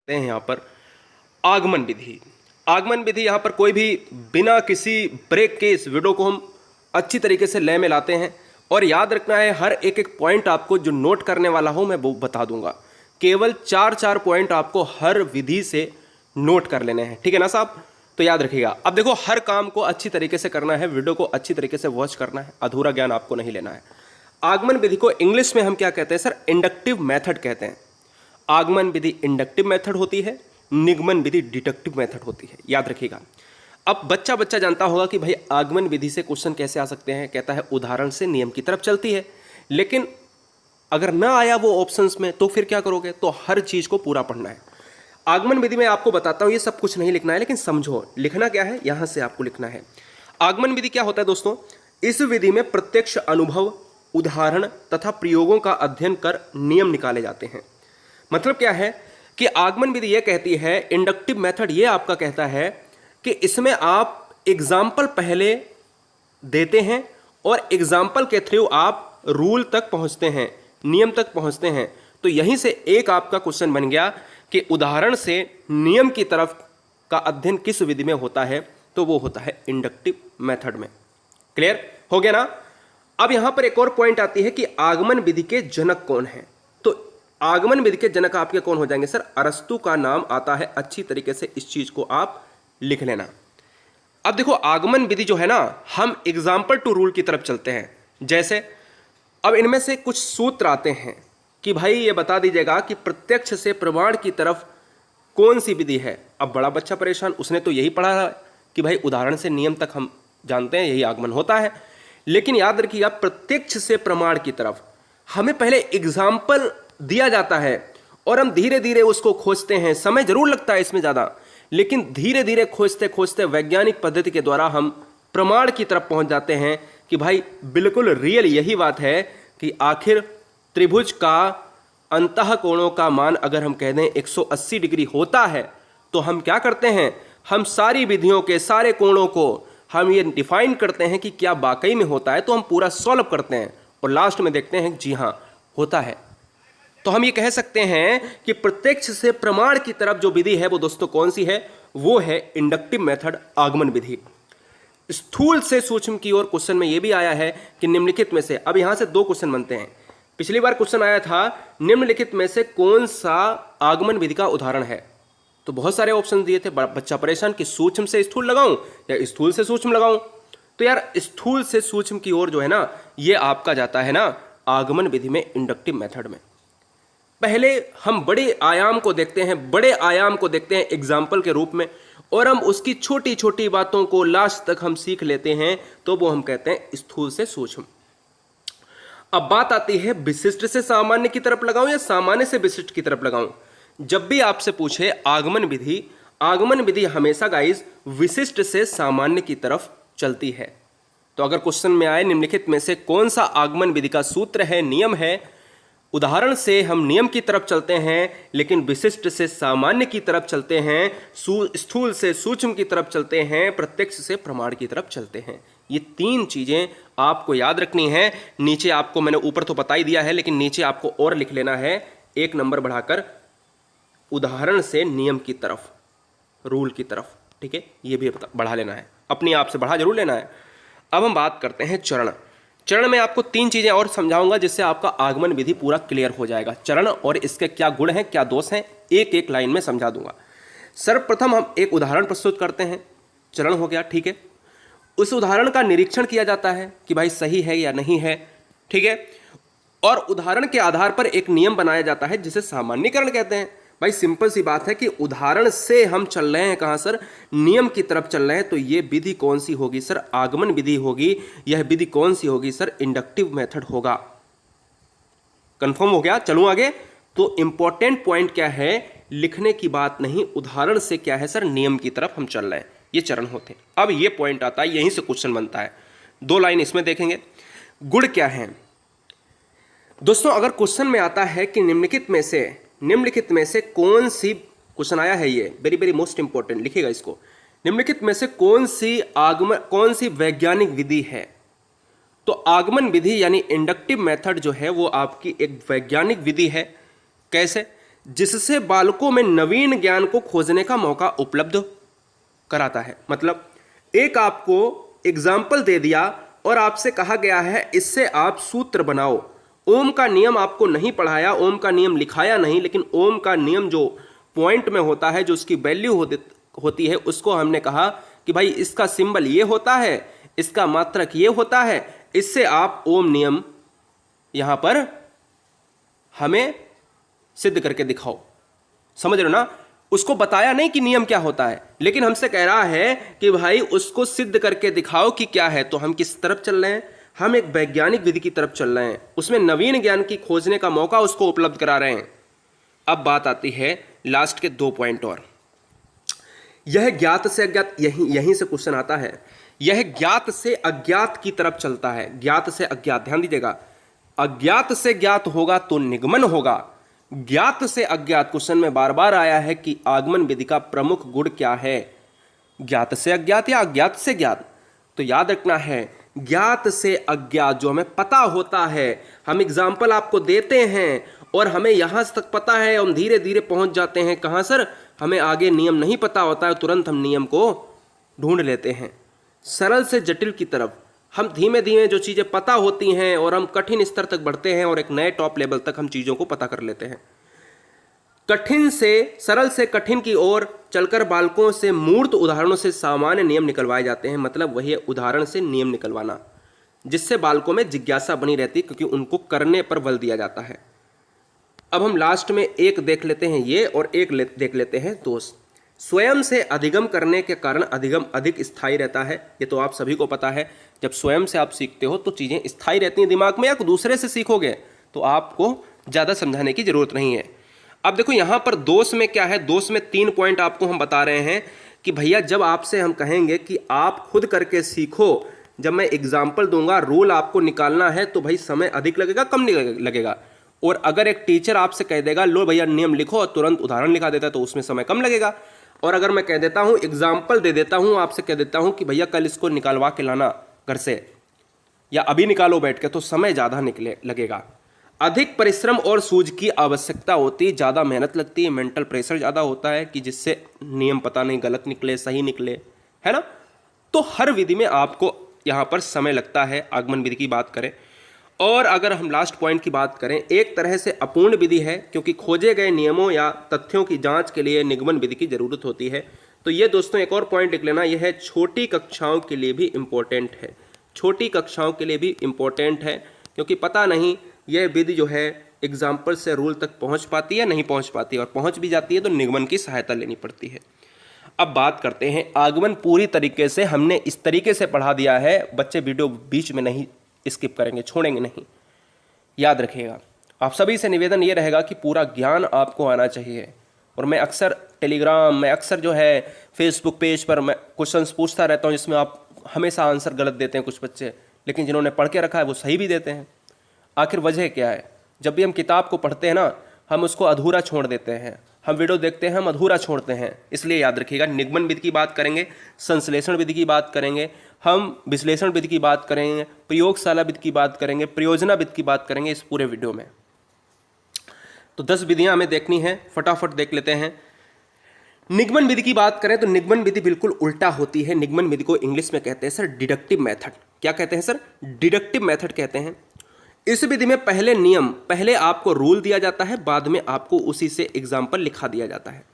हैं यहाँ पर आगमन विधि। आगमन विधि यहाँ पर कोई भी बिना किसी ब्रेक के इस वीडियो को हम अच्छी तरीके से लय में लाते हैं और याद रखना है हर एक एक पॉइंट आपको जो नोट करने वाला हूँ मैं वो बता दूंगा। केवल 4 पॉइंट आपको हर विधि से नोट कर लेने हैं, ठीक है ना साहब। तो याद रखिएगा। अब देखो हर काम को अच्छी तरीके से करना है, वीडियो को अच्छी तरीके से वॉच करना है, अधूरा ज्ञान आपको नहीं लेना है। आगमन विधि को इंग्लिश में हम क्या कहते हैं सर? इंडक्टिव मेथड कहते हैं। आगमन विधि इंडक्टिव मेथड होती है, निगमन विधि डिडक्टिव मेथड होती है, याद रखिएगा। अब बच्चा जानता होगा कि भाई आगमन विधि से क्वेश्चन कैसे आ सकते हैं। कहता है उदाहरण से नियम की तरफ चलती है, लेकिन अगर ना आया वो ऑप्शंस में तो फिर क्या करोगे? तो हर चीज को पूरा पढ़ना है। आगमन विधि में आपको बताता हूं, ये सब कुछ नहीं लिखना है, लेकिन समझो लिखना क्या है, यहां से आपको लिखना है। आगमन विधि क्या होता है दोस्तों? इस विधि में प्रत्यक्ष अनुभव, उदाहरण तथा प्रयोगों का अध्ययन कर नियम निकाले जाते हैं। मतलब क्या है कि आगमन विधि यह कहती है, इंडक्टिव मेथड ये आपका कहता है कि इसमें आप एग्जाम्पल पहले देते हैं और एग्जाम्पल के थ्रू आप रूल तक पहुंचते हैं, नियम तक पहुंचते हैं। तो यहीं से एक आपका क्वेश्चन बन गया कि उदाहरण से नियम की तरफ का अध्ययन किस विधि में होता है? तो वो होता है इंडक्टिव मेथड में। क्लियर हो गया ना? अब यहां पर एक और पॉइंट आती है कि आगमन विधि के जनक कौन है। तो आगमन विधि के जनक आपके कौन हो जाएंगे सर? अरस्तु का नाम आता है। अच्छी तरीके से इस चीज को आप लिख लेना। अब देखो आगमन विधि जो है ना, हम एग्जाम्पल टू रूल की तरफ चलते हैं। जैसे अब इनमें से कुछ सूत्र आते हैं कि भाई ये बता दीजिएगा कि प्रत्यक्ष से प्रमाण की तरफ कौन सी विधि है। अब बड़ा बच्चा परेशान, उसने तो यही पढ़ा है कि भाई उदाहरण से नियम तक हम जानते हैं, यही आगमन होता है। लेकिन याद रखिएगा प्रत्यक्ष से प्रमाण की तरफ हमें पहले एग्जाम्पल दिया जाता है और हम धीरे धीरे उसको खोजते हैं। समय जरूर लगता है इसमें ज़्यादा, लेकिन धीरे धीरे खोजते खोजते वैज्ञानिक पद्धति के द्वारा हम प्रमाण की तरफ पहुंच जाते हैं कि भाई बिल्कुल रियल यही बात है कि आखिर त्रिभुज का अंतः कोणों का मान अगर हम कह दें 180 डिग्री होता है तो हम क्या करते हैं? हम सारी विधियों के सारे कोणों को हम ये डिफाइन करते हैं कि क्या वाकई में होता है, तो हम पूरा सॉल्व करते हैं और लास्ट में देखते हैं जी हाँ होता है। तो हम ये कह सकते हैं कि प्रत्यक्ष से प्रमाण की तरफ जो विधि है वो दोस्तों कौन सी है? वो है इंडक्टिव मेथड, आगमन विधि। स्थूल से सूक्ष्म की ओर क्वेश्चन में ये भी आया है कि निम्नलिखित में से, अब यहां से 2 क्वेश्चन बनते हैं। पिछली बार क्वेश्चन आया था निम्नलिखित में से कौन सा आगमन विधि का उदाहरण है। तो बहुत सारे ऑप्शन दिए थे, बच्चा परेशान कि सूक्ष्म से स्थूल लगाऊं या स्थूल से सूक्ष्म लगाऊं। तो यार स्थूल से सूक्ष्म की ओर जो है ना, ये आपका जाता है ना आगमन विधि में, इंडक्टिव मेथड में। पहले हम बड़े आयाम को देखते हैं एग्जाम्पल के रूप में, और हम उसकी छोटी छोटी बातों को लास्ट तक हम सीख लेते हैं, तो वो हम कहते हैं स्थूल से सूक्ष्म। अब बात आती है विशिष्ट से सामान्य की तरफ लगाऊं या सामान्य से विशिष्ट की तरफ लगाऊं। जब भी आपसे पूछे आगमन विधि हमेशा गाइस विशिष्ट से सामान्य की तरफ चलती है। तो अगर क्वेश्चन में आए निम्नलिखित में से कौन सा आगमन विधि का सूत्र है, नियम है, उदाहरण से हम नियम की तरफ चलते हैं लेकिन विशिष्ट से सामान्य की तरफ चलते हैं, स्थूल से सूक्ष्म की तरफ चलते हैं, प्रत्यक्ष से प्रमाण की तरफ चलते हैं। ये 3 चीजें आपको याद रखनी है। नीचे आपको मैंने ऊपर तो बता ही दिया है, लेकिन नीचे आपको और लिख लेना है 1 नंबर बढ़ाकर, उदाहरण से नियम की तरफ, रूल की तरफ, ठीक है, ये भी बढ़ा लेना है, अपने आप से बढ़ा जरूर लेना है। अब हम बात करते हैं चरण में आपको 3 चीजें और समझाऊंगा जिससे आपका आगमन विधि पूरा क्लियर हो जाएगा। चरण और इसके क्या गुण हैं, क्या दोष हैं, एक एक लाइन में समझा दूंगा। सर्वप्रथम हम एक उदाहरण प्रस्तुत करते हैं, चरण हो गया, ठीक है। उस उदाहरण का निरीक्षण किया जाता है कि भाई सही है या नहीं है, ठीक है, और उदाहरण के आधार पर एक नियम बनाया जाता है जिसे सामान्यीकरण कहते हैं। भाई सिंपल सी बात है कि उदाहरण से हम चल रहे हैं कहां सर? नियम की तरफ चल रहे हैं। तो ये विधि कौन सी होगी सर? आगमन विधि होगी। यह विधि कौन सी होगी सर? इंडक्टिव मेथड होगा। कंफर्म हो गया? चलूं आगे। तो इंपॉर्टेंट पॉइंट क्या है? लिखने की बात नहीं, उदाहरण से क्या है सर? नियम की तरफ हम चल रहे हैं। ये चरण होते हैं। अब ये पॉइंट आता है, यहीं से क्वेश्चन बनता है। 2 लाइन इसमें देखेंगे। गुण क्या है दोस्तों? अगर क्वेश्चन में आता है कि निम्नलिखित में से कौन सी, क्वेश्चन आया है ये वेरी वेरी मोस्ट इंपॉर्टेंट, लिखिएगा इसको, निम्नलिखित में से कौन सी वैज्ञानिक विधि है? तो आगमन विधि यानी इंडक्टिव मेथड जो है वो आपकी एक वैज्ञानिक विधि है। कैसे? जिससे बालकों में नवीन ज्ञान को खोजने का मौका उपलब्ध कराता है। मतलब एक आपको एग्जाम्पल दे दिया और आपसे कहा गया है इससे आप सूत्र बनाओ। ओम का नियम आपको नहीं पढ़ाया, ओम का नियम लिखाया नहीं, लेकिन ओम का नियम जो पॉइंट में होता है, जो उसकी वैल्यू होती है, उसको हमने कहा कि भाई इसका सिंबल ये होता है, इसका मात्रक ये होता है, इससे आप ओम नियम यहां पर हमें सिद्ध करके दिखाओ। समझ रहे हो ना? उसको बताया नहीं कि नियम क्या होता है, लेकिन हमसे कह रहा है कि भाई उसको सिद्ध करके दिखाओ कि क्या है। तो हम किस तरफ चल रहे हैं? हम एक वैज्ञानिक विधि की तरफ चल रहे हैं, उसमें नवीन ज्ञान की खोजने का मौका उसको उपलब्ध करा रहे हैं। अब बात आती है लास्ट के 2 पॉइंट और। यह ज्ञात से अज्ञात, यहीं से क्वेश्चन आता है। यह ज्ञात से अज्ञात की तरफ चलता है। ज्ञात से अज्ञात, ध्यान दीजिएगा, अज्ञात से ज्ञात होगा तो निगमन होगा। ज्ञात से अज्ञात क्वेश्चन में बार बार आया है कि आगमन विधि का प्रमुख गुण क्या है? ज्ञात से अज्ञात या अज्ञात से ज्ञात? तो याद रखना है ज्ञात से अज्ञात जो हमें पता होता है, हम एग्जाम्पल आपको देते हैं और हमें यहां तक पता है, हम धीरे धीरे पहुंच जाते हैं कहां सर? हमें आगे नियम नहीं पता होता है, तुरंत हम नियम को ढूंढ लेते हैं। सरल से जटिल की तरफ हम धीमे धीमे जो चीज़ें पता होती हैं और हम कठिन स्तर तक बढ़ते हैं और एक नए टॉप लेवल तक हम चीज़ों को पता कर लेते हैं। कठिन से सरल से कठिन की ओर चलकर बालकों से मूर्त उदाहरणों से सामान्य नियम निकलवाए जाते हैं। मतलब वही उदाहरण से नियम निकलवाना, जिससे बालकों में जिज्ञासा बनी रहती है, क्योंकि उनको करने पर बल दिया जाता है। अब हम लास्ट में एक देख लेते हैं ये, और एक देख लेते हैं दोष। स्वयं से अधिगम करने के कारण अधिगम अधिक स्थायी रहता है। ये तो आप सभी को पता है, जब स्वयं से आप सीखते हो तो चीज़ें स्थायी रहती हैं दिमाग में। या दूसरे से सीखोगे तो आपको ज़्यादा समझाने की ज़रूरत नहीं है। अब देखो यहाँ पर दोष में क्या है, दोष में 3 पॉइंट आपको हम बता रहे हैं कि भैया जब आपसे हम कहेंगे कि आप खुद करके सीखो, जब मैं एग्जाम्पल दूंगा, रूल आपको निकालना है, तो भाई समय अधिक लगेगा कम लगेगा। और अगर एक टीचर आपसे कह देगा लो भैया नियम लिखो और तुरंत उदाहरण लिखा देता है, तो उसमें समय कम लगेगा। और अगर मैं कह देता हूँ, एग्जाम्पल दे देता हूँ, आपसे कह देता हूँ कि भैया कल इसको निकालवा के लाना घर से, या अभी निकालो बैठ के, तो समय ज़्यादा लगेगा। अधिक परिश्रम और सूझ की आवश्यकता होती है, ज़्यादा मेहनत लगती है, मेंटल प्रेशर ज़्यादा होता है कि जिससे नियम पता नहीं गलत निकले सही निकले, है ना? तो हर विधि में आपको यहाँ पर समय लगता है, आगमन विधि की बात करें। और अगर हम लास्ट पॉइंट की बात करें, एक तरह से अपूर्ण विधि है, क्योंकि खोजे गए नियमों या तथ्यों की जांच के लिए निगमन विधि की जरूरत होती है। तो ये दोस्तों एक और पॉइंट लिख लेना, यह है छोटी कक्षाओं के लिए भी इम्पोर्टेंट है। छोटी कक्षाओं के लिए भी इम्पोर्टेंट है, क्योंकि पता नहीं यह विधि जो है एग्जाम्पल से रूल तक पहुँच पाती है नहीं पहुँच पाती है, और पहुँच भी जाती है तो निगमन की सहायता लेनी पड़ती है। अब बात करते हैं आगमन। पूरी तरीके से हमने इस तरीके से पढ़ा दिया है, बच्चे वीडियो बीच में नहीं स्किप करेंगे, छोड़ेंगे नहीं, याद रखिएगा। आप सभी से निवेदन ये रहेगा कि पूरा ज्ञान आपको आना चाहिए। और मैं अक्सर टेलीग्राम में, अक्सर जो है फेसबुक पेज पर मैं क्वेश्चंस पूछता रहता हूँ, जिसमें आप हमेशा आंसर गलत देते हैं कुछ बच्चे, लेकिन जिन्होंने पढ़ के रखा है वो सही भी देते हैं। आखिर वजह क्या है? जब भी हम किताब को पढ़ते हैं ना, हम उसको अधूरा छोड़ देते हैं, हम वीडियो देखते हैं हम अधूरा छोड़ते हैं। इसलिए याद रखिएगा, निगमन विधि की बात करेंगे, संश्लेषण विधि की बात करेंगे, हम विश्लेषण विधि की बात करेंगे, प्रयोगशाला विधि की बात करेंगे, प्रयोजना विधि की बात करेंगे इस पूरे वीडियो में। तो 10 विधियां हमें देखनी है, फटाफट देख लेते हैं। निगमन विधि की बात करें तो निगमन विधि बिल्कुल उल्टा होती है। निगमन विधि को इंग्लिश में कहते हैं सर डिडक्टिव मेथड। क्या कहते हैं सर? डिडक्टिव मेथड कहते हैं। इस विधि में पहले आपको रूल दिया जाता है, बाद में आपको उसी से एग्जाम्पल लिखा दिया जाता है।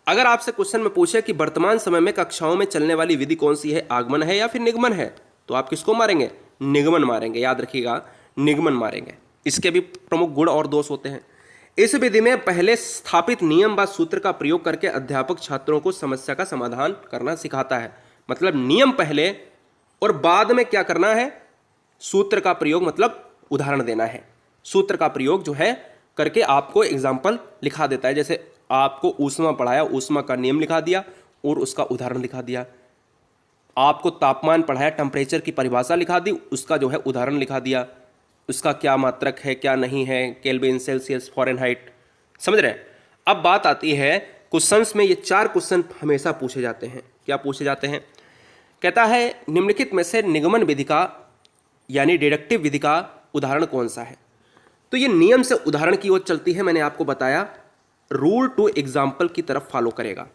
अगर आपसे क्वेश्चन में पूछे कि वर्तमान समय में कक्षाओं में चलने वाली विधि कौन सी है, आगमन है या फिर निगमन है, तो आप किसको मारेंगे? निगमन मारेंगे। याद रखिएगा, निगमन मारेंगे। इसके भी प्रमुख गुण और दोष होते हैं। इस विधि में पहले स्थापित नियम व सूत्र का प्रयोग करके अध्यापक छात्रों को समस्या का समाधान करना सिखाता है। मतलब नियम पहले और बाद में क्या करना है? सूत्र का प्रयोग, मतलब उदाहरण देना है। सूत्र का प्रयोग जो है करके आपको एग्जाम्पल लिखा देता है। जैसे आपको ऊष्मा पढ़ाया, ऊष्मा का नियम लिखा दिया और उसका उदाहरण लिखा दिया। आपको तापमान पढ़ाया, टेम्परेचर की परिभाषा लिखा दी, उसका जो है उदाहरण लिखा दिया। उसका क्या मात्रक है, क्या नहीं है, केल्विन, सेल्सियस, फ़ारेनहाइट, समझ रहे हैं? अब बात आती है क्वेश्चंस में। ये 4 क्वेश्चन हमेशा पूछे जाते हैं। क्या पूछे जाते हैं? कहता है निम्नलिखित में से निगमन विधि का यानी डिडक्टिव विधि का उदाहरण कौन सा है? तो ये नियम से उदाहरण की ओर चलती है। मैंने आपको बताया रूल टू एग्जाम्पल की तरफ फॉलो करेगा।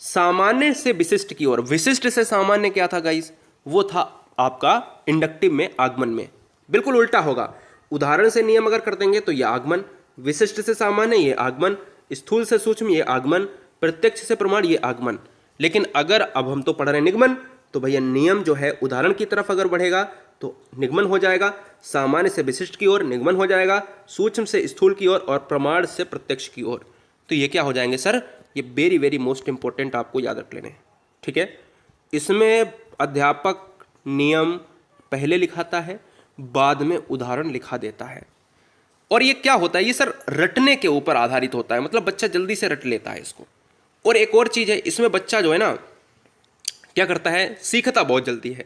सामान्य से विशिष्ट की ओर, विशिष्ट से सामान्य क्या था गाइस, वो था आपका इंडक्टिव में आगमन में, बिल्कुल उल्टा होगा। उदाहरण से नियम अगर कर देंगे तो ये आगमन, विशिष्ट से सामान्य ये आगमन, स्थूल से सूक्ष्म ये आगमन, प्रत्यक्ष से प्रमाण ये आगमन। लेकिन अगर अब हम तो पढ़ रहे हैं निगमन, तो भैया नियम जो है उदाहरण की तरफ अगर बढ़ेगा तो निगमन हो जाएगा, सामान्य से विशिष्ट की ओर निगमन हो जाएगा, सूक्ष्म से स्थूल की ओर और प्रमाण से प्रत्यक्ष की ओर। तो ये क्या हो जाएंगे सर, ये वेरी वेरी मोस्ट इंपॉर्टेंट आपको याद रख लेने, ठीक है। इसमें अध्यापक नियम पहले लिखाता है, बाद में उदाहरण लिखा देता है। और ये क्या होता है, ये सर रटने के ऊपर आधारित होता है, मतलब बच्चा जल्दी से रट लेता है इसको। और एक और चीज़ है, इसमें बच्चा जो है ना क्या करता है, सीखता बहुत जल्दी है।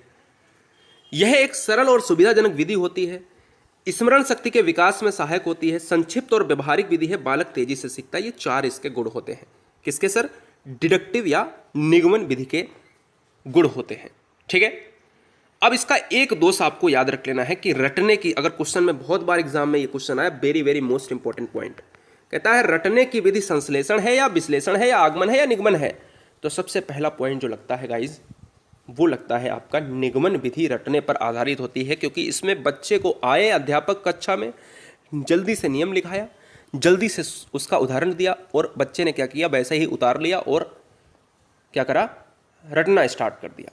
यह एक सरल और सुविधाजनक विधि होती है, स्मरण शक्ति के विकास में सहायक होती है, संक्षिप्त और व्यवहारिक विधि है, बालक तेजी से सीखता है। ये 4 इसके गुण होते हैं। किसके सर, डिडक्टिव या निगमन विधि के गुण होते हैं, ठीक है। अब इसका एक दोष आपको याद रख लेना है कि रटने की, अगर क्वेश्चन में बहुत बार एग्जाम में ये क्वेश्चन आया, very very most important point, कहता है रटने की विधि संश्लेषण है या विश्लेषण है या आगमन है या निगमन है। तो सबसे पहला पॉइंट जो लगता है गाइज, वो लगता है आपका निगमन विधि रटने पर आधारित होती है, क्योंकि इसमें बच्चे को आए अध्यापक कक्षा में, जल्दी से नियम लिखाया, जल्दी से उसका उदाहरण दिया और बच्चे ने क्या किया, वैसे ही उतार लिया और क्या करा, रटना स्टार्ट कर दिया।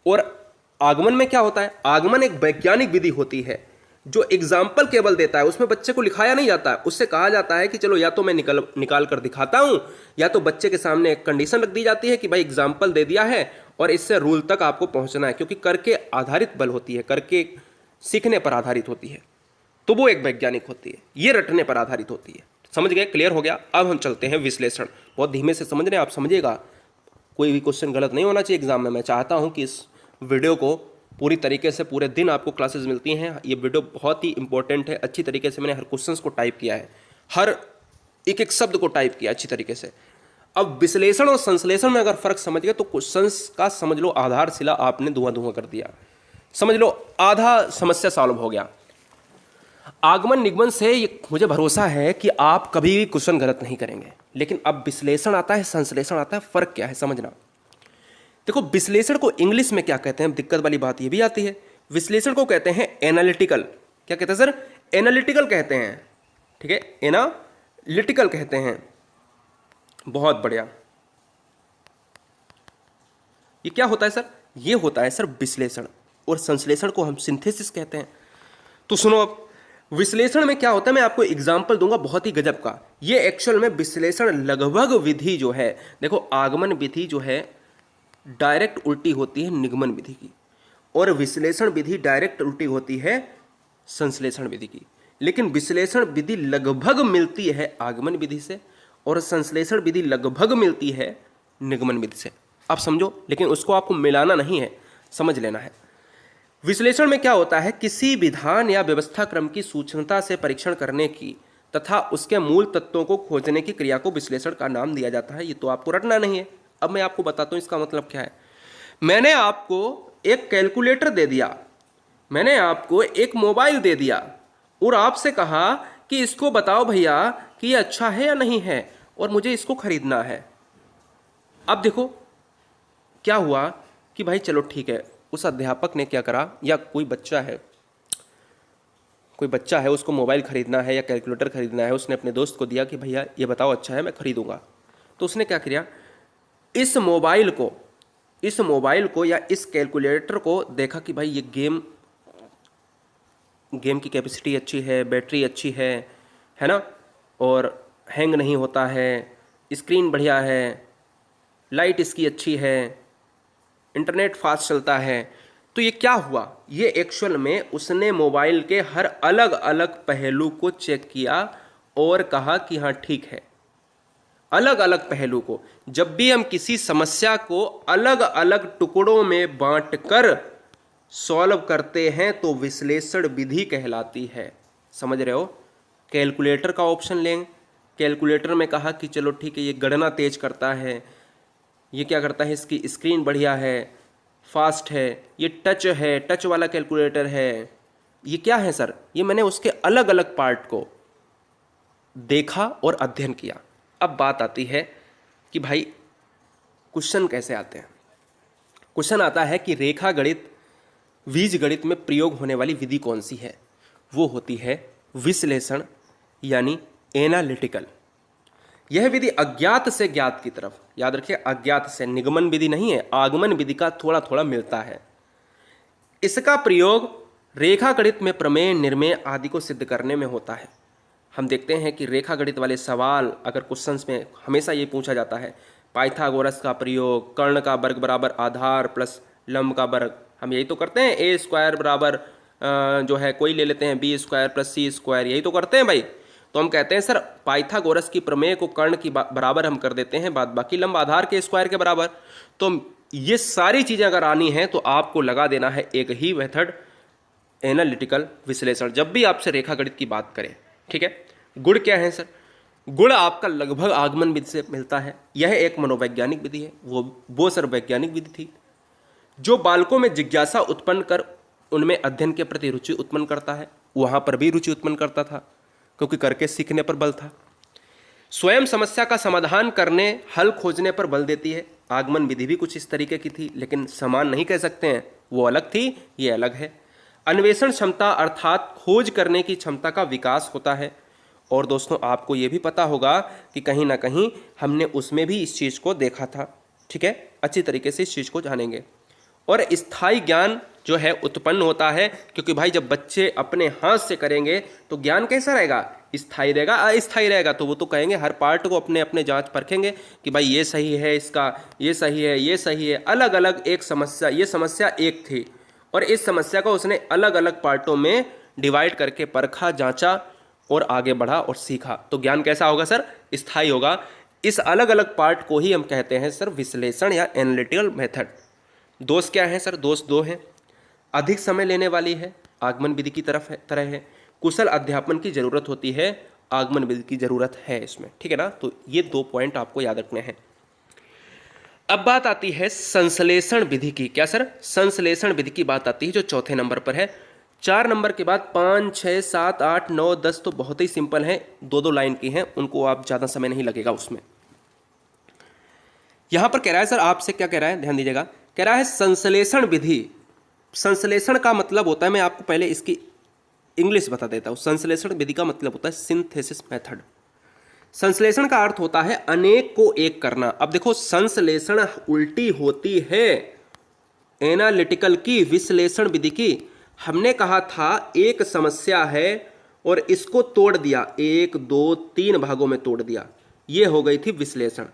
और आगमन में क्या होता है, आगमन एक वैज्ञानिक विधि होती है जो एग्जाम्पल केवल देता है, उसमें बच्चे को लिखाया नहीं जाता है। उससे कहा जाता है कि चलो या तो मैं निकाल कर दिखाता हूं, या तो बच्चे के सामने एक कंडीशन रख दी जाती है कि भाई एग्जाम्पल दे दिया है और इससे रूल तक आपको पहुंचना है, क्योंकि करके आधारित बल होती है, करके सीखने पर आधारित होती है, तो वो एक वैज्ञानिक होती है। ये रटने पर आधारित होती है। समझ गए, क्लियर हो गया। अब हम चलते हैं विश्लेषण। बहुत धीमे से समझ रहे हैं आप, समझिएगा, कोई भी क्वेश्चन गलत नहीं होना चाहिए एग्जाम में। मैं चाहता हूँ कि इस वीडियो को पूरी तरीके से, पूरे दिन आपको क्लासेस मिलती हैं। ये वीडियो बहुत ही इंपॉर्टेंट है, अच्छी तरीके से मैंने हर क्वेश्चंस को टाइप किया है, हर एक एक शब्द को टाइप किया अच्छी तरीके से। अब विश्लेषण और संश्लेषण में अगर फर्क समझ गए तो क्वेश्चंस का समझ लो आधारशिला आपने धुआं कर दिया, समझ लो आधा समस्या सॉल्व हो गया। आगमन निगमन से मुझे भरोसा है कि आप कभी भी क्वेश्चन गलत नहीं करेंगे। लेकिन अब विश्लेषण आता है, संश्लेषण आता है, फर्क क्या है समझना। देखो, विश्लेषण को इंग्लिश में क्या कहते हैं, दिक्कत वाली बात ये भी आती है। विश्लेषण को कहते हैं एनालिटिकल। क्या कहते हैं सर, एनालिटिकल कहते हैं, ठीक है, एनालिटिकल कहते हैं। बहुत बढ़िया। ये क्या होता है सर, ये होता है सर विश्लेषण, और संश्लेषण को हम सिंथेसिस कहते हैं। तो सुनो, अब विश्लेषण में क्या होता है, मैं आपको एग्जाम्पल दूंगा बहुत ही गजब का। ये एक्चुअल में विश्लेषण लगभग विधि जो है, देखो आगमन विधि जो है डायरेक्ट उल्टी होती है निगमन विधि की, और विश्लेषण विधि डायरेक्ट उल्टी होती है संश्लेषण विधि की। लेकिन विश्लेषण विधि लगभग मिलती है आगमन विधि से, और संश्लेषण विधि लगभग मिलती है निगमन विधि से। आप समझो, लेकिन उसको आपको मिलाना नहीं है, समझ लेना है। विश्लेषण में क्या होता है, किसी विधान या व्यवस्था क्रम की सूक्ष्मता से परीक्षण करने की तथा उसके मूल तत्वों को खोजने की क्रिया को विश्लेषण का नाम दिया जाता है। ये तो आपको रटना नहीं है। अब मैं आपको बताता हूं इसका मतलब क्या है। मैंने आपको एक कैलकुलेटर दे दिया, मैंने आपको एक मोबाइल दे दिया, और आपसे कहा कि इसको बताओ भैया कि ये अच्छा है या नहीं है, और मुझे इसको खरीदना है। अब देखो क्या हुआ कि भाई चलो ठीक है, उस अध्यापक ने क्या करा, या कोई बच्चा है उसको मोबाइल खरीदना है या कैलकुलेटर खरीदना है, उसने अपने दोस्त को दिया कि भैया ये बताओ अच्छा है, मैं खरीदूंगा। तो उसने क्या किया, इस मोबाइल को या इस कैलकुलेटर को देखा कि भाई ये गेम की कैपेसिटी अच्छी है, बैटरी अच्छी है ना, और हैंग नहीं होता है, स्क्रीन बढ़िया है, लाइट इसकी अच्छी है, इंटरनेट फास्ट चलता है। तो ये क्या हुआ, ये एक्चुअल में उसने मोबाइल के हर अलग अलग पहलू को चेक किया और कहा कि हाँ ठीक है। अलग अलग पहलू को, जब भी हम किसी समस्या को अलग अलग टुकड़ों में बांटकर सॉल्व करते हैं तो विश्लेषण विधि कहलाती है। समझ रहे हो। कैलकुलेटर का ऑप्शन लें, कैलकुलेटर में कहा कि चलो ठीक है, ये गणना तेज करता है, ये क्या करता है, इसकी स्क्रीन बढ़िया है, फास्ट है, ये टच है, टच वाला कैलकुलेटर है। ये क्या है सर, ये मैंने उसके अलग अलग पार्ट को देखा और अध्ययन किया। अब बात आती है कि भाई क्वेश्चन कैसे आते हैं। क्वेश्चन आता है कि रेखा गणित बीज गणित में प्रयोग होने वाली विधि कौन सी है। वो होती है विश्लेषण यानी एनालिटिकल। यह विधि अज्ञात से ज्ञात की तरफ, याद रखिए अज्ञात से, निगमन विधि नहीं है, आगमन विधि का थोड़ा थोड़ा मिलता है। इसका प्रयोग रेखा गणित में प्रमेय, निर्मेय आदि को सिद्ध करने में होता है। हम देखते हैं कि रेखा गणित वाले सवाल अगर क्वेश्चंस में हमेशा ये पूछा जाता है, पाइथागोरस का प्रयोग, कर्ण का वर्ग बराबर आधार प्लस लंब का वर्ग, हम यही तो करते हैं, ए स्क्वायर बराबर जो है कोई ले लेते हैं बी स्क्वायर प्लस सी स्क्वायर, यही तो करते हैं भाई। तो हम कहते हैं सर पाइथागोरस की प्रमेय को कर्ण की बराबर हम कर देते हैं, बाद बाकी लंब आधार के स्क्वायर के बराबर। तो ये सारी चीज़ें अगर आनी हैं तो आपको लगा देना है एक ही मेथड, एनालिटिकल विश्लेषण, जब भी आपसे रेखा गणित की बात करें। ठीक है। गुण क्या है सर? गुण आपका लगभग आगमन विधि से मिलता है। यह एक मनोवैज्ञानिक विधि है, वो सर वैज्ञानिक विधि थी जो बालकों में जिज्ञासा उत्पन्न कर उनमें अध्ययन के प्रति रुचि उत्पन्न करता है। वहां पर भी रुचि उत्पन्न करता था क्योंकि करके सीखने पर बल था। स्वयं समस्या का समाधान करने, हल खोजने पर बल देती है। आगमन विधि भी कुछ इस तरीके की थी, लेकिन समान नहीं कह सकते हैं, वो अलग थी, ये अलग है। अन्वेषण क्षमता अर्थात खोज करने की क्षमता का विकास होता है। और दोस्तों आपको ये भी पता होगा कि कहीं ना कहीं हमने उसमें भी इस चीज़ को देखा था। ठीक है, अच्छी तरीके से इस चीज़ को जानेंगे। और स्थायी ज्ञान जो है उत्पन्न होता है, क्योंकि भाई जब बच्चे अपने हाथ से करेंगे तो ज्ञान कैसा रहेगा? स्थायी रहेगा, अस्थायी रहेगा। तो वो तो कहेंगे, हर पार्ट को अपने अपने जांच परखेंगे कि भाई ये सही है, इसका ये सही है, ये सही है। अलग अलग एक समस्या, ये समस्या एक थी और इस समस्या को उसने अलग अलग पार्टों में डिवाइड करके परखा, जांचा और आगे बढ़ा और सीखा। तो ज्ञान कैसा होगा सर? स्थायी होगा। इस अलग अलग पार्ट को ही हम कहते हैं सर विश्लेषण या एनालिटिकल मेथड। दोष क्या है सर? दोष दो हैं। अधिक समय लेने वाली है, आगमन विधि की तरह है। कुशल अध्यापन की जरूरत होती है, आगमन विधि की जरूरत है इसमें। ठीक है ना? तो ये 2 पॉइंट आपको याद रखने हैं। अब बात आती है संश्लेषण विधि की। क्या सर? संश्लेषण विधि की बात आती है जो चौथे नंबर पर है। 4 नंबर के बाद 5, 6, 7, 8, 9, 10 तो बहुत ही सिंपल हैं, 2-2 लाइन की हैं, उनको आप ज़्यादा समय नहीं लगेगा उसमें। यहां पर कह रहा है सर, आपसे क्या कह रहा है, ध्यान दीजिएगा। कह रहा है संश्लेषण विधि। संश्लेषण का मतलब होता है, मैं आपको पहले इसकी इंग्लिश बता देता हूं। संश्लेषण विधि का मतलब होता है सिंथेसिस मेथड। संश्लेषण का अर्थ होता है अनेक को एक करना। अब देखो संश्लेषण उल्टी होती है एनालिटिकल की, विश्लेषण विधि की। हमने कहा था एक समस्या है और इसको तोड़ दिया, 1, 2, 3 भागों में तोड़ दिया, ये हो गई थी विश्लेषण।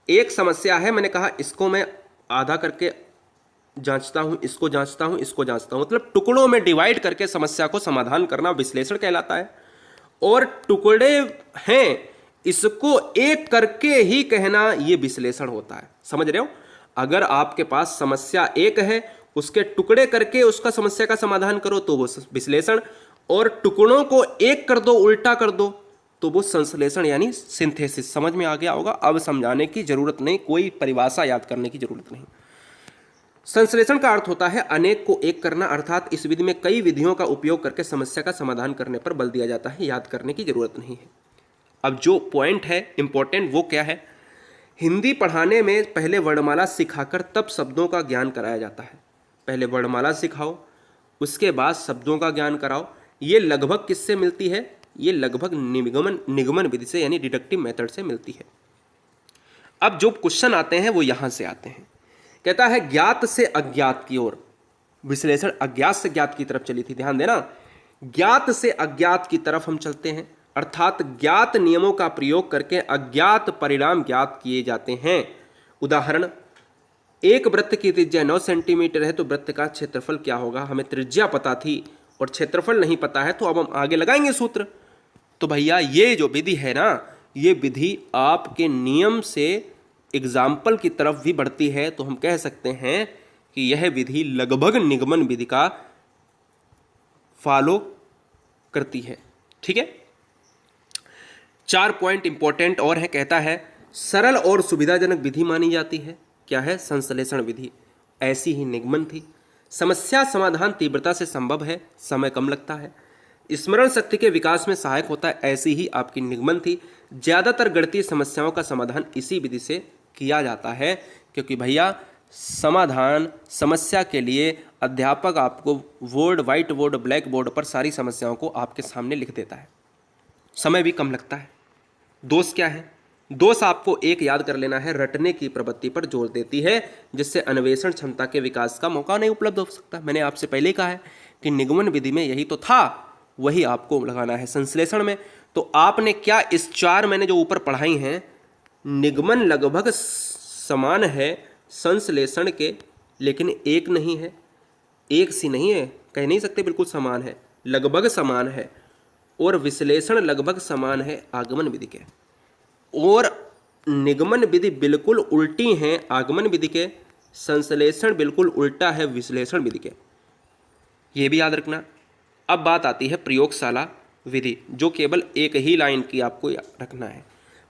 एक समस्या है, मैंने कहा इसको मैं आधा करके जांचता हूं, इसको जांचता हूं, इसको जांचता हूं, मतलब टुकड़ों में डिवाइड करके समस्या को समाधान करना विश्लेषण कहलाता है। और टुकड़े हैं, इसको एक करके ही कहना ये विश्लेषण होता है। समझ रहे हो? अगर आपके पास समस्या एक है, उसके टुकड़े करके उसका समस्या का समाधान करो तो वो विश्लेषण, और टुकड़ों को एक कर दो, उल्टा कर दो तो वो संश्लेषण यानी सिंथेसिस। समझ में आ गया होगा, अब समझाने की जरूरत नहीं, कोई परिभाषा याद करने की जरूरत नहीं। संश्लेषण का अर्थ होता है अनेक को एक करना, अर्थात इस विधि में कई विधियों का उपयोग करके समस्या का समाधान करने पर बल दिया जाता है, याद करने की जरूरत नहीं है। अब जो पॉइंट है इंपॉर्टेंट वो क्या है? हिंदी पढ़ाने में पहले वर्णमाला सिखाकर तब शब्दों का ज्ञान कराया जाता है। पहले वर्णमाला सिखाओ, उसके बाद शब्दों का ज्ञान कराओ। ये लगभग किससे मिलती है? ये लगभग निगमन विधि से यानी डिडक्टिव मेथड से मिलती है। अब जो क्वेश्चन आते हैं वो यहां से आते हैं। कहता है ज्ञात से अज्ञात की ओर। विश्लेषण अज्ञात से ज्ञात की तरफ चली थी, ध्यान देना। ज्ञात से अज्ञात की तरफ हम चलते हैं, अर्थात ज्ञात नियमों का प्रयोग करके अज्ञात परिणाम ज्ञात किए जाते हैं। उदाहरण, एक वृत्त की त्रिज्या 9 सेंटीमीटर है तो वृत्त का क्षेत्रफल क्या होगा? हमें त्रिज्या पता थी और क्षेत्रफल नहीं पता है, तो अब हम आगे लगाएंगे सूत्र। तो भैया ये जो विधि है ना, ये विधि आपके नियम से एग्जाम्पल की तरफ भी बढ़ती है, तो हम कह सकते हैं कि यह विधि लगभग निगमन विधि का फॉलो करती है। ठीक है। 4 पॉइंट इंपॉर्टेंट और है। कहता है सरल और सुविधाजनक विधि मानी जाती है। क्या है? संश्लेषण विधि। ऐसी ही निगमन थी। समस्या समाधान तीव्रता से संभव है, समय कम लगता है। स्मरण शक्ति के विकास में सहायक होता है, ऐसी ही आपकी निगमन थी। ज़्यादातर गणितीय समस्याओं का समाधान इसी विधि से किया जाता है, क्योंकि भैया समाधान समस्या के लिए अध्यापक आपको board, white board, black board पर सारी समस्याओं को आपके सामने लिख देता है, समय भी कम लगता है। दोष क्या है? दोष आपको एक याद कर लेना है, रटने की प्रवृत्ति पर जोर देती है, जिससे अन्वेषण क्षमता के विकास का मौका नहीं उपलब्ध हो सकता। मैंने आपसे पहले कहा है कि निगमन विधि में यही तो था, वही आपको लगाना है संश्लेषण में। तो आपने क्या, इस 4 मैंने जो ऊपर पढ़ाई हैं, निगमन लगभग समान है संश्लेषण के, लेकिन एक नहीं है, एक सी नहीं है, कह नहीं सकते बिल्कुल समान है, लगभग समान है। और विश्लेषण लगभग समान है आगमन विधि के, और निगमन विधि बिल्कुल उल्टी हैं आगमन विधि के, संश्लेषण बिल्कुल उल्टा है विश्लेषण विधि के, ये भी याद रखना। अब बात आती है प्रयोगशाला विधि, जो केवल एक ही लाइन की आपको रखना है।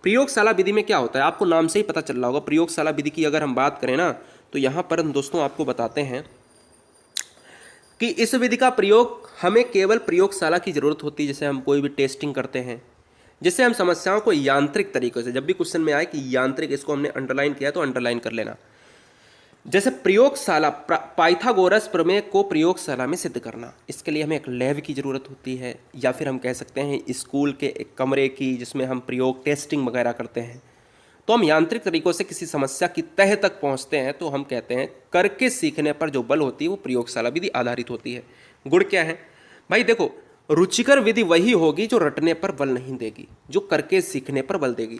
प्रयोगशाला विधि में क्या होता है, आपको नाम से ही पता चल रहा होगा। प्रयोगशाला विधि की अगर हम बात करें ना, तो यहाँ पर दोस्तों आपको बताते हैं कि इस विधि का प्रयोग हमें केवल प्रयोगशाला की जरूरत होती है। जैसे हम कोई भी टेस्टिंग करते हैं, जिससे हम समस्याओं को यांत्रिक तरीके से, जब भी क्वेश्चन में आए कि यांत्रिक, इसको हमने अंडरलाइन किया तो अंडरलाइन कर लेना। जैसे प्रयोगशाला, पाइथागोरस प्रमेय को प्रयोगशाला में सिद्ध करना, इसके लिए हमें एक लैब की ज़रूरत होती है, या फिर हम कह सकते हैं स्कूल के एक कमरे की, जिसमें हम प्रयोग टेस्टिंग वगैरह करते हैं। तो हम यांत्रिक तरीकों से किसी समस्या की तह तक पहुंचते हैं, तो हम कहते हैं करके सीखने पर जो बल होती है वो प्रयोगशाला विधि आधारित होती है। गुण क्या है भाई? देखो, रुचिकर विधि वही होगी जो रटने पर बल नहीं देगी, जो करके सीखने पर बल देगी।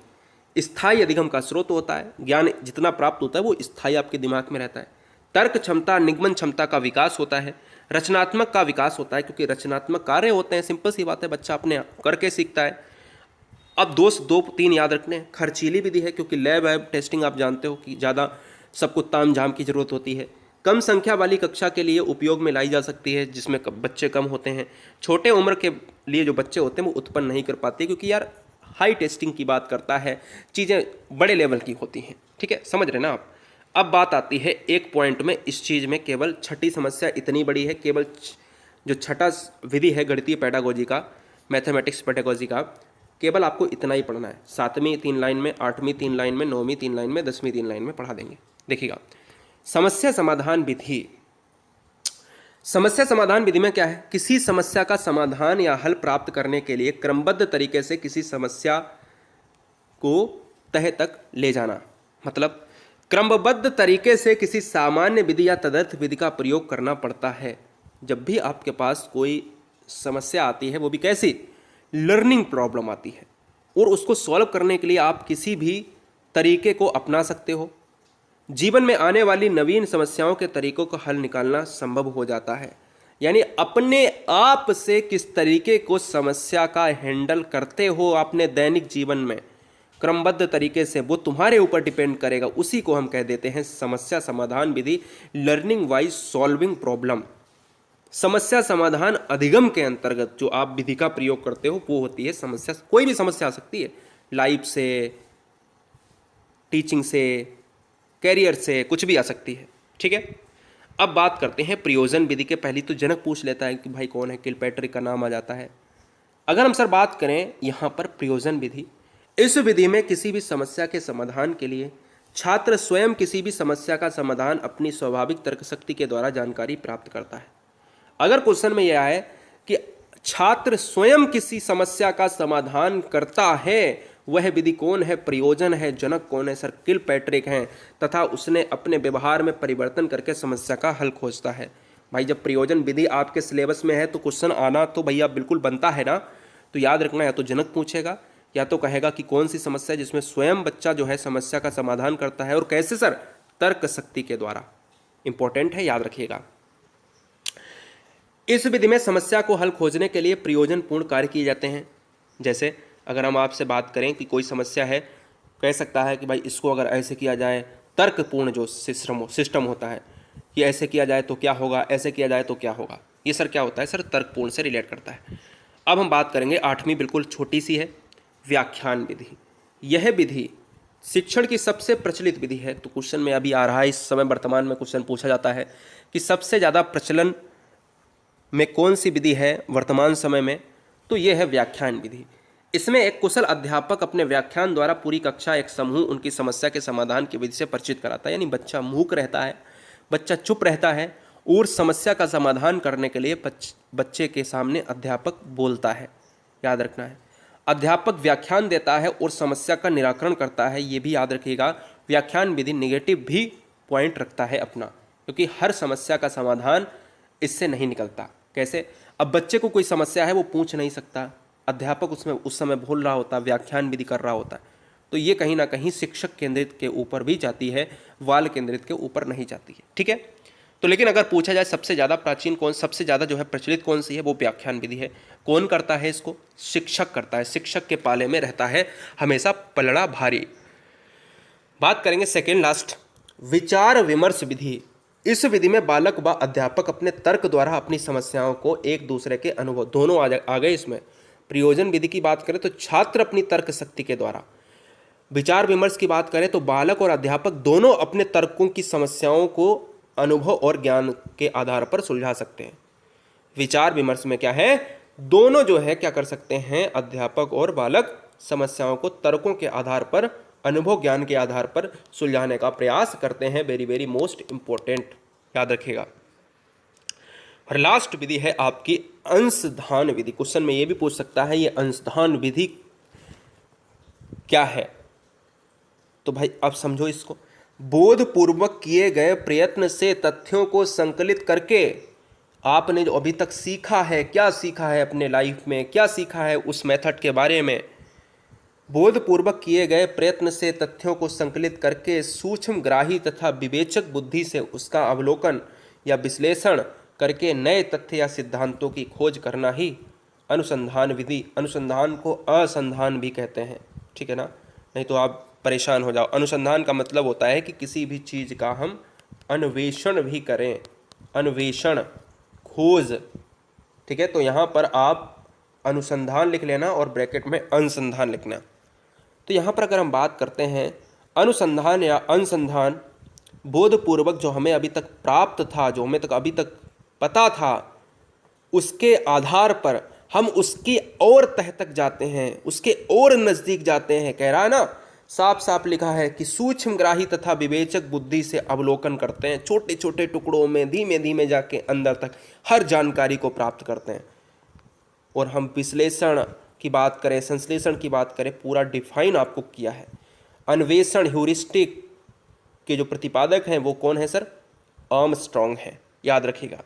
स्थायी अधिगम का स्रोत होता है, ज्ञान जितना प्राप्त होता है वो स्थायी आपके दिमाग में रहता है। तर्क क्षमता, निगमन क्षमता का विकास होता है। रचनात्मक का विकास होता है, क्योंकि रचनात्मक कार्य होते हैं, सिंपल सी बात है, बच्चा अपने करके सीखता है। अब दोस्त 2-3 याद रखने हैं। खर्चीली विधि है, क्योंकि लैब वैब टेस्टिंग आप जानते हो कि ज़्यादा सबको ताम झाम की जरूरत होती है। कम संख्या वाली कक्षा के लिए उपयोग में लाई जा सकती है, जिसमें बच्चे कम होते हैं। छोटे उम्र के लिए जो बच्चे होते हैं वो उत्पन्न नहीं कर पाते, क्योंकि यार हाई टेस्टिंग की बात करता है, चीज़ें बड़े लेवल की होती हैं। ठीक है, समझ रहे ना आप। अब बात आती है एक पॉइंट में, इस चीज़ में केवल छठी समस्या इतनी बड़ी है, केवल जो छठा विधि है गणितीय पेडागोजी का, मैथमेटिक्स पेडागोजी का, केवल आपको इतना ही पढ़ना है। 7वीं 3 लाइन में, 8वीं 3 लाइन में, 9वीं 3 लाइन में, 10वीं 3 लाइन में पढ़ा देंगे। देखिएगा, समस्या समाधान विधि। समस्या समाधान विधि में क्या है? किसी समस्या का समाधान या हल प्राप्त करने के लिए क्रमबद्ध तरीके से किसी समस्या को तह तक ले जाना, मतलब क्रमबद्ध तरीके से किसी सामान्य विधि या तदर्थ विधि का प्रयोग करना पड़ता है जब भी आपके पास कोई समस्या आती है, वो भी कैसी? लर्निंग प्रॉब्लम आती है, और उसको सॉल्व करने के लिए आप किसी भी तरीके को अपना सकते हो। जीवन में आने वाली नवीन समस्याओं के तरीकों का हल निकालना संभव हो जाता है। यानी अपने आप से किस तरीके को समस्या का हैंडल करते हो अपने दैनिक जीवन में क्रमबद्ध तरीके से, वो तुम्हारे ऊपर डिपेंड करेगा। उसी को हम कह देते हैं समस्या समाधान विधि, लर्निंग वाइज सॉल्विंग प्रॉब्लम। समस्या समाधान अधिगम के अंतर्गत जो आप विधि का प्रयोग करते हो वो होती है समस्या। कोई भी समस्या आ सकती है, लाइफ से, टीचिंग से, कैरियर से, कुछ भी आ सकती है। ठीक है, अब बात करते हैं प्रयोजन विधि के। पहली तो जनक पूछ लेता है कि भाई कौन है, किलपैट्रिक का नाम आ जाता है। अगर हम सर बात करें यहाँ पर प्रयोजन विधि, इस विधि में किसी भी समस्या के समाधान के लिए छात्र स्वयं किसी भी समस्या का समाधान अपनी स्वाभाविक तर्क शक्ति के द्वारा जानकारी प्राप्त करता है। अगर क्वेश्चन में यह है कि छात्र स्वयं किसी समस्या का समाधान करता है, वह विधि कौन है? प्रयोजन है। जनक कौन है? सर किलपैट्रिक हैं, तथा उसने अपने व्यवहार में परिवर्तन करके समस्या का हल खोजता है। भाई जब प्रयोजन विधि आपके सिलेबस में है तो क्वेश्चन आना तो भैया बिल्कुल बनता है ना। तो याद रखना, या तो जनक पूछेगा या तो कहेगा कि कौन सी समस्या जिसमें स्वयं बच्चा जो है समस्या का समाधान करता है, और कैसे सर? तर्क शक्ति के द्वारा। इंपॉर्टेंट है, याद रखिएगा। इस विधि में समस्या को हल खोजने के लिए प्रयोजनपूर्ण कार्य किए जाते हैं। जैसे अगर हम आपसे बात करें कि कोई समस्या है, कह सकता है कि भाई इसको अगर ऐसे किया जाए, तर्कपूर्ण जो सिस्टम होता है, कि ऐसे किया जाए तो क्या होगा, ऐसे किया जाए तो क्या होगा, ये सर क्या होता है? सर तर्कपूर्ण से रिलेट करता है। अब हम बात करेंगे 8वीं, बिल्कुल छोटी सी है, व्याख्यान विधि। यह विधि शिक्षण की सबसे प्रचलित विधि है। तो क्वेश्चन में अभी आ रहा है, इस समय वर्तमान में क्वेश्चन पूछा जाता है कि सबसे ज़्यादा प्रचलन में कौन सी विधि है वर्तमान समय में? तो ये है व्याख्यान विधि। इसमें एक कुशल अध्यापक अपने व्याख्यान द्वारा पूरी कक्षा, एक समूह उनकी समस्या के समाधान की विधि से परिचित कराता है। यानी बच्चा मूक रहता है, बच्चा चुप रहता है और समस्या का समाधान करने के लिए बच्चे के सामने अध्यापक बोलता है। याद रखना है, अध्यापक व्याख्यान देता है और समस्या का निराकरण करता है। ये भी याद रखिएगा, व्याख्यान विधि निगेटिव भी पॉइंट रखता है अपना, क्योंकि हर समस्या का समाधान इससे नहीं निकलता। कैसे? अब बच्चे को कोई समस्या है, वो पूछ नहीं सकता, अध्यापक उसमें उस समय बोल रहा होता, व्याख्यान विधि कर रहा होता, तो ये कहीं ना कहीं शिक्षक केंद्रित के ऊपर भी जाती है, बाल केंद्रित के ऊपर नहीं जाती है। ठीक है, तो लेकिन अगर पूछा जाए सबसे ज़्यादा प्राचीन कौन, सबसे ज़्यादा जो है प्रचलित कौन सी है, वो व्याख्यान विधि है। कौन करता है इसको? शिक्षक करता है। शिक्षक के पाले में रहता है हमेशा पलड़ा भारी। बात करेंगे सेकेंड लास्ट, विचार विमर्श विधि। इस विधि में बालक व अध्यापक अपने तर्क द्वारा अपनी समस्याओं को एक दूसरे के अनुभव, दोनों आ गए इसमें। प्रयोजन विधि की बात करें तो छात्र अपनी तर्क शक्ति के द्वारा, विचार विमर्श की बात करें तो बालक और अध्यापक दोनों अपने तर्कों की समस्याओं को अनुभव और ज्ञान के आधार पर सुलझा सकते हैं। विचार विमर्श में क्या है, दोनों जो है क्या कर सकते हैं, अध्यापक और बालक समस्याओं को तर्कों के आधार पर, अनुभव ज्ञान के आधार पर सुलझाने का प्रयास करते हैं। वेरी वेरी मोस्ट इंपॉर्टेंट, याद रखिएगा। और लास्ट विधि है आपकी अंशदान विधि। क्वेश्चन में ये भी पूछ सकता है, ये अंशदान विधि क्या है? तो भाई अब समझो इसको, बोधपूर्वक किए गए प्रयत्न से तथ्यों को संकलित करके आपने जो अभी तक सीखा है, क्या सीखा है अपने लाइफ में, क्या सीखा है उस मेथड के बारे में, बोधपूर्वक किए गए प्रयत्न से तथ्यों को संकलित करके सूक्ष्म ग्राही तथा विवेचक बुद्धि से उसका अवलोकन या विश्लेषण करके नए तथ्य या सिद्धांतों की खोज करना ही अनुसंधान विधि। अनुसंधान को असंधान भी कहते हैं, ठीक है ना, नहीं तो आप परेशान हो जाओ। अनुसंधान का मतलब होता है कि किसी भी चीज़ का हम अन्वेषण भी करें, अन्वेषण, खोज, ठीक है। तो यहाँ पर आप अनुसंधान लिख लेना और ब्रैकेट में अनुसंधान लिखना। तो यहाँ पर अगर हम बात करते हैं अनुसंधान या अनुसंधान, बोधपूर्वक जो हमें अभी तक प्राप्त था, जो हमें तक अभी तक पता था, उसके आधार पर हम उसकी और तह तक जाते हैं, उसके और नज़दीक जाते हैं। कह रहा है ना, साफ साफ लिखा है कि सूक्ष्मग्राही तथा विवेचक बुद्धि से अवलोकन करते हैं, छोटे छोटे टुकड़ों में धीमे धीमे जाके अंदर तक हर जानकारी को प्राप्त करते हैं। और हम विश्लेषण की बात करें, संश्लेषण की बात करें, पूरा डिफाइन आपको किया है। अन्वेषण, ह्यूरिस्टिक के जो प्रतिपादक हैं वो कौन है सर? आर्मस्ट्रॉन्ग है, याद रखिएगा।